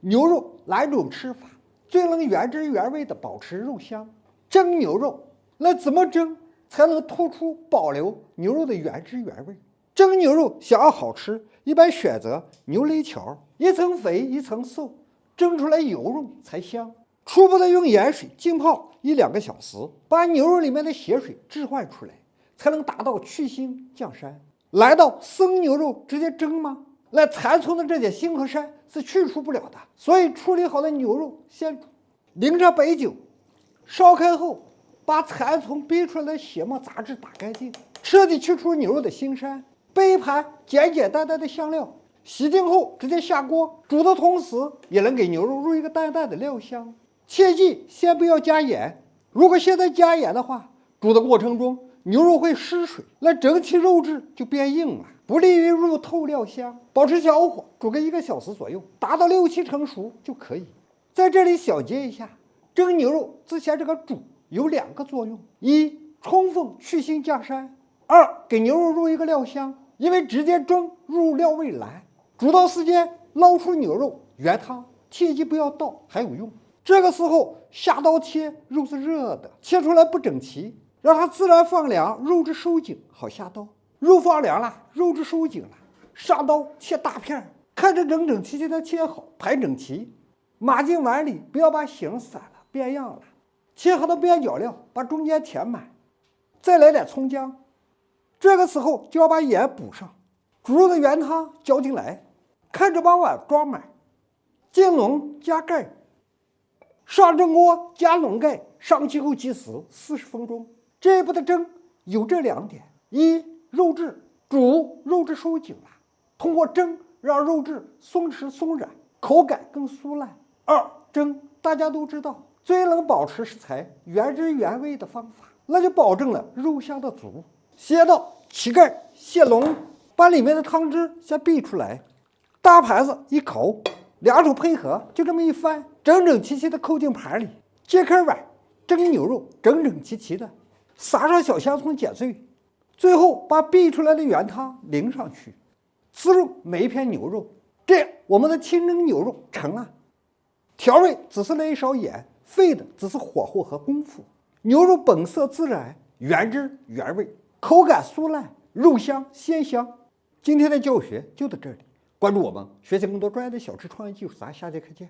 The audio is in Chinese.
牛肉哪种吃法最能原汁原味的保持肉香？蒸牛肉，那怎么蒸才能突出保留牛肉的原汁原味？蒸牛肉想要好吃，一般选择牛肋条，一层肥一层瘦，蒸出来油肉才香。初步的用盐水浸泡1-2个小时，把牛肉里面的血水置换出来，才能达到去腥降膻。来到生牛肉直接蒸吗？那残存的这些腥和膻是去除不了的，所以处理好的牛肉先煮，淋上白酒，烧开后把残存逼出来的血沫杂质打干净，彻底去除牛肉的腥膻。备一盘简简单单的香料，洗净后直接下锅煮的同时，也能给牛肉入一个淡淡的料香。切记先不要加盐，如果现在加盐的话，煮的过程中牛肉会失水，那整体肉质就变硬了，不利于入透料香。保持小火煮个1个小时左右，达到6-7成熟就可以。在这里小结一下，蒸牛肉之前这个煮有2个作用：一、充分去腥降膻；二、给牛肉入一个料香。因为直接蒸入料味难，煮到时间捞出牛肉原汤，切记不要倒，还有用。这个时候下刀切，肉是热的，切出来不整齐，让它自然放凉，肉质收紧，好下刀。肉放凉了，肉质收紧了，上刀切大片，看着整整齐齐的切好，排整齐，码进碗里，不要把形散了，变样了。切好的边角料把中间填满，再来点葱姜。这个时候就要把盐补上，煮肉的原汤浇进来，看着把碗装满，进笼加盖，上蒸锅加笼盖，上气后计时40分钟。这一步的蒸有这2点：一、肉质，煮肉质收紧了，通过蒸让肉质松弛松软，口感更酥烂；二、蒸大家都知道最能保持食材原汁原味的方法，那就保证了肉香的足。先到起盖卸笼，把里面的汤汁先避出来，大盘子一扣，2手配合，就这么一翻，整整齐齐的扣进盘里。揭开碗，蒸牛肉整整齐齐的，撒上小香葱剪碎，最后把避出来的原汤淋上去，滋润每一片牛肉。这样我们的清蒸牛肉成了。调味只是那一勺盐，费的只是火候和功夫。牛肉本色自然，原汁原味，口感酥烂，肉香鲜香。今天的教学就到这里，关注我们，学习更多专业的小吃创业技术，咱下节课见。